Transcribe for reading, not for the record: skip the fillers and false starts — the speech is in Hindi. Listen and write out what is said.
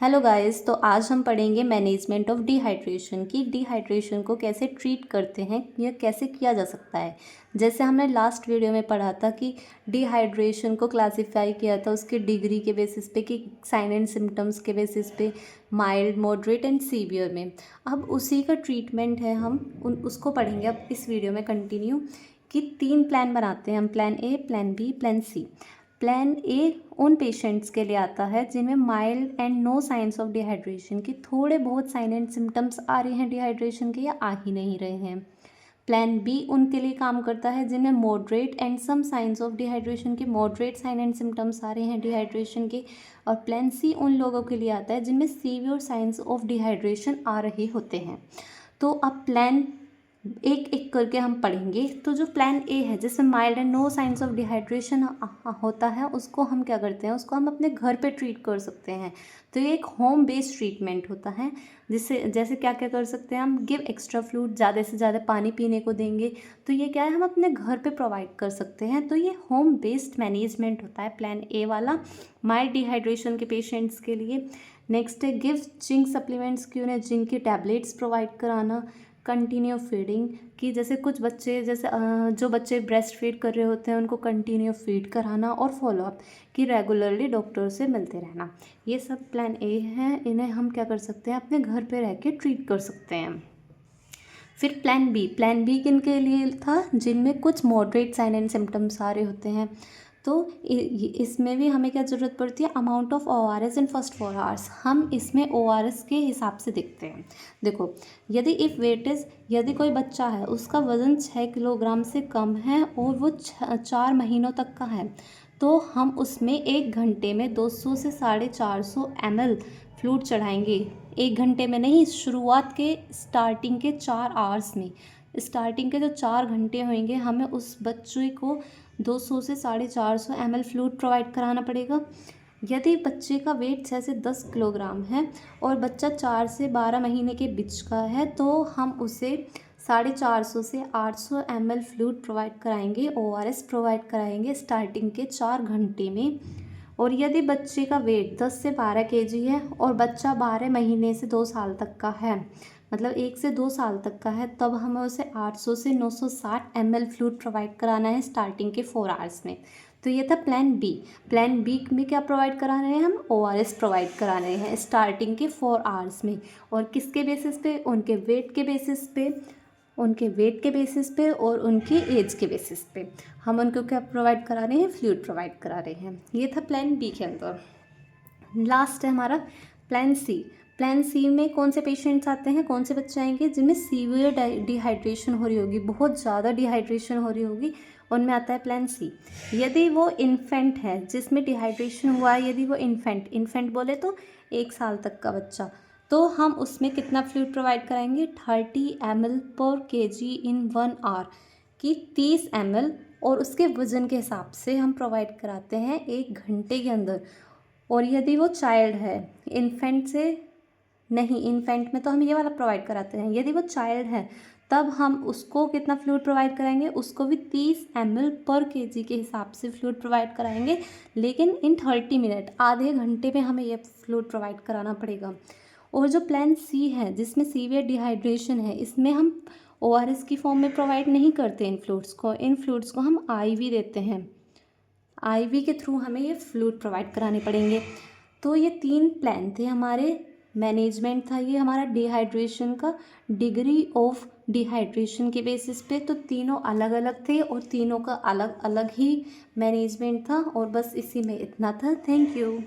हेलो गाइस, तो आज हम पढ़ेंगे मैनेजमेंट ऑफ डिहाइड्रेशन की डिहाइड्रेशन को कैसे ट्रीट करते हैं या कैसे किया जा सकता है। जैसे हमने लास्ट वीडियो में पढ़ा था कि डिहाइड्रेशन को क्लासिफाई किया था उसके डिग्री के बेसिस पे कि साइन एंड सिम्टम्स के बेसिस पे, माइल्ड, मॉडरेट एंड सीवियर में। अब उसी का ट्रीटमेंट है, हम उसको पढ़ेंगे अब इस वीडियो में कंटिन्यू कि 3 प्लान बनाते हैं हम, plan A, plan B, plan C. Plan A उन पेशेंट्स के लिए आता है जिनमें mild and no signs of dehydration की, थोड़े बहुत साइन एंड सिम्टम्स आ रहे हैं डिहाइड्रेशन के या आ ही नहीं रहे हैं। प्लान बी उनके लिए काम करता है जिनमें moderate and some signs of dehydration के, मॉडरेट साइन एंड सिम्टम्स आ रहे हैं डिहाइड्रेशन के। और प्लान सी उन लोगों के लिए आता है जिनमें सीवियर साइंस ऑफ डिहाइड्रेशन आ रहे होते हैं। तो अब प्लान एक एक करके हम पढ़ेंगे। तो जो प्लान ए है जिसमें mild and no signs of dehydration होता है, उसको हम क्या करते हैं, उसको हम अपने घर पे ट्रीट कर सकते हैं। तो ये एक होम बेस्ड ट्रीटमेंट होता है, जिससे जैसे क्या क्या कर सकते हैं हम, गिव एक्स्ट्रा फ्लूइड, ज़्यादा से ज़्यादा पानी पीने को देंगे। तो ये क्या है, हम अपने घर पे प्रोवाइड कर सकते हैं। तो ये होम बेस्ड मैनेजमेंट होता है प्लान ए वाला, माइल्ड डिहाइड्रेशन के पेशेंट्स के लिए। नेक्स्ट है गिव जिंक सप्लीमेंट्स, कि उन्हें जिंक की टैबलेट्स प्रोवाइड कराना। कंटिन्यू फीडिंग, कि जैसे कुछ बच्चे, जैसे जो बच्चे ब्रेस्ट फीड कर रहे होते हैं उनको कंटिन्यू फीड कराना। और फॉलोअप, कि रेगुलरली डॉक्टर से मिलते रहना। ये सब प्लान ए हैं, इन्हें हम क्या कर सकते हैं, अपने घर पे रह के ट्रीट कर सकते हैं। फिर प्लान बी किन के लिए था, जिनमें कुछ मॉडरेट साइन एंड सिम्टम्स आ रहे होते हैं। तो इसमें भी हमें क्या ज़रूरत पड़ती है, amount of ORS in first 4 hours. हम इसमें ORS के हिसाब से देखते हैं। देखो, यदि इफ़ वेट इज़, यदि कोई बच्चा है उसका वज़न 6 किलोग्राम से कम है और वो 4 महीनों तक का है, तो हम उसमें 1 घंटे में 200 से 450 ml फ्लूइड चढ़ाएंगे। 1 घंटे में नहीं, शुरुआत के स्टार्टिंग के 4 आवर्स में, स्टार्टिंग के जो 4 घंटे होंगे, हमें उस बच्चे को 200 से 450 ml फ्लूइड प्रोवाइड कराना पड़ेगा। यदि बच्चे का वेट 6 से 10 किलोग्राम है और बच्चा 4 से 12 महीने के बीच का है, तो हम उसे 450 से 800 ml फ्लूइड प्रोवाइड कराएंगे, ORS प्रोवाइड कराएंगे स्टार्टिंग के 4 घंटे में। और यदि बच्चे का वेट 10 से 12 kg है और बच्चा 12 महीने से 2 साल तक का है, मतलब 1 से 2 साल तक का है, तब हमें उसे 800 से 960 ml फ्लूइड प्रोवाइड कराना है स्टार्टिंग के 4 आवर्स में। तो ये था प्लान बी। प्लान बी में क्या प्रोवाइड करा रहे हैं हम, ORS प्रोवाइड करा रहे हैं स्टार्टिंग के 4 आवर्स में। और किसके बेसिस पे, उनके वेट के बेसिस पे, उनके वेट के बेसिस पे और उनकी एज के बेसिस पे हम उनको क्या प्रोवाइड करा रहे हैं, फ्लूइड प्रोवाइड करा रहे हैं। ये था प्लान बी के अंदर। लास्ट है हमारा प्लान सी। प्लान सी में कौन से पेशेंट्स आते हैं, कौन से बच्चे आएंगे जिनमें सीवियर डिहाइड्रेशन हो रही होगी, बहुत ज़्यादा डिहाइड्रेशन हो रही होगी, उनमें आता है प्लान सी। यदि वो इन्फेंट है जिसमें डिहाइड्रेशन हुआ है, यदि वो इन्फेंट बोले तो 1 साल तक का बच्चा, तो हम उसमें कितना फ्लूइड प्रोवाइड कराएंगे, 30 ml पर kg इन 1 आवर, कि 30 ml, और उसके वज़न के हिसाब से हम प्रोवाइड कराते हैं 1 घंटे के अंदर। और यदि वो चाइल्ड है, इन्फेंट से नहीं, इन्फेंट में तो हम ये वाला प्रोवाइड कराते हैं, यदि वो चाइल्ड है तब हम उसको कितना फ्लूइड प्रोवाइड कराएंगे, उसको भी 30 ml पर kg के हिसाब से फ्लूइड प्रोवाइड कराएंगे, लेकिन इन 30 मिनट, आधे घंटे में हमें ये फ्लूइड प्रोवाइड कराना पड़ेगा। और जो प्लान सी है जिसमें सीवियर डिहाइड्रेशन है, इसमें हम ORS की फॉर्म में प्रोवाइड नहीं करते इन फ्लूइड्स को हम IV देते हैं। IV के थ्रू हमें ये फ्लूइड प्रोवाइड कराने पड़ेंगे। तो ये 3 प्लान थे हमारे, मैनेजमेंट था ये हमारा डिहाइड्रेशन का, डिग्री ऑफ डिहाइड्रेशन के बेसिस पे। तो तीनों अलग अलग थे और तीनों का अलग अलग ही मैनेजमेंट था, और बस इसी में इतना था। Thank you.